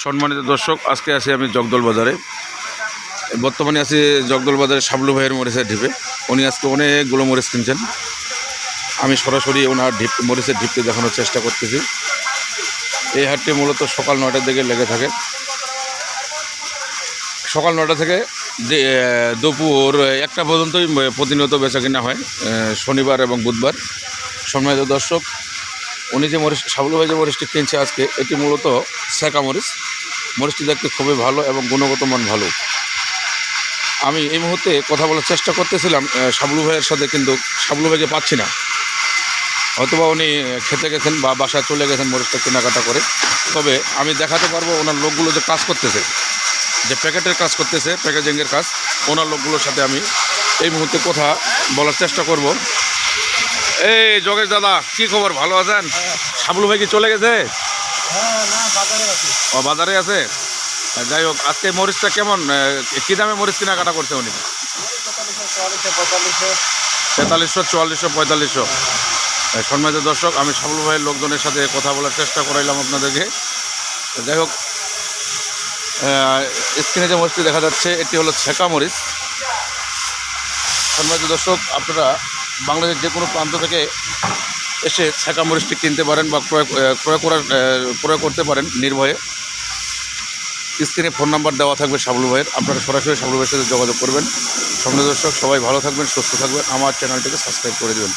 সম্মানিত দর্শক, আজকে আছি আমি জগদল বাজারে। বর্তমানে আছি জগদল বাজারে শাবলু ভাইয়ের মরিচের ঢিপে। উনি আজকে অনেকগুলো মরিচ কিনছেন। আমি সরাসরি ওনার মরিচের ঢিপতে দেখানোর চেষ্টা করতেছি। এই হাটটি মূলত সকাল 9টার দিকে লেগে থাকে। সকাল 9টা থেকে দুপুর 1টা পর্যন্তই প্রতিনিয়ত বেচা কিনা হয়, শনিবার এবং বুধবার। সম্মানিত দর্শক, উনি যে শাবলু ভাই যে মরিচটি কিনছে আজকে, এটি মূলত সেকা মরিচ। মরিচটি দেখতে খুবই ভালো এবং গুণগত মান ভালো। আমি এই মুহূর্তে কথা বলার চেষ্টা করতেছিলাম শাবলু ভাইয়ের সাথে, কিন্তু শাবলু ভাইকে পাচ্ছি না। হয়তোবা উনি খেতে গেছেন বা বাসায় চলে গেছেন মরিচটা কেনাকাটা করে। তবে আমি দেখাতে পারবো ওনার লোকগুলো যে কাজ করতেছে, যে প্যাকেটের কাজ করতেছে, প্যাকেজিংয়ের কাজ, ওনার লোকগুলোর সাথে আমি এই মুহূর্তে কথা বলার চেষ্টা করব। এই যোগেশ দাদা, কি খবর? ভালো আছেন? শাবলু ভাই কি চলে গেছে? ও বাজারে আছে। যাই হোক, আজকে মরিচটা কেমন, কী দামে মরিচ কেনাকাটা করছে উনি? 4300, 4400, 4500। সম্মানিত দর্শক, আমি শাবলু ভাইয়ের লোকজনের সাথে কথা বলার চেষ্টা করাইলাম আপনাদেরকে। যাই হোক, স্ক্রিনে যে মরিচটি দেখা যাচ্ছে, এটি হলো ছেঁকা মরিচ। সম্মানিত দর্শক, আপনারা বাংলাদেশের যে কোনো প্রান্ত থেকে এসে ছেঁকা মরিচটি কিনতে পারেন বা ক্রয় করতে পারেন নির্ভয়ে। স্ক্রিনে ফোন নাম্বার দেওয়া থাকবে শাবলু ভাইয়ের, আপনারা সরাসরি শাবলু ভাইয়ের সাথে যোগাযোগ করবেন। সম্মানিত দর্শক, সবাই ভালো থাকবেন, সুস্থ থাকবেন, আমার চ্যানেলটিকে সাবস্ক্রাইব করে দেবেন।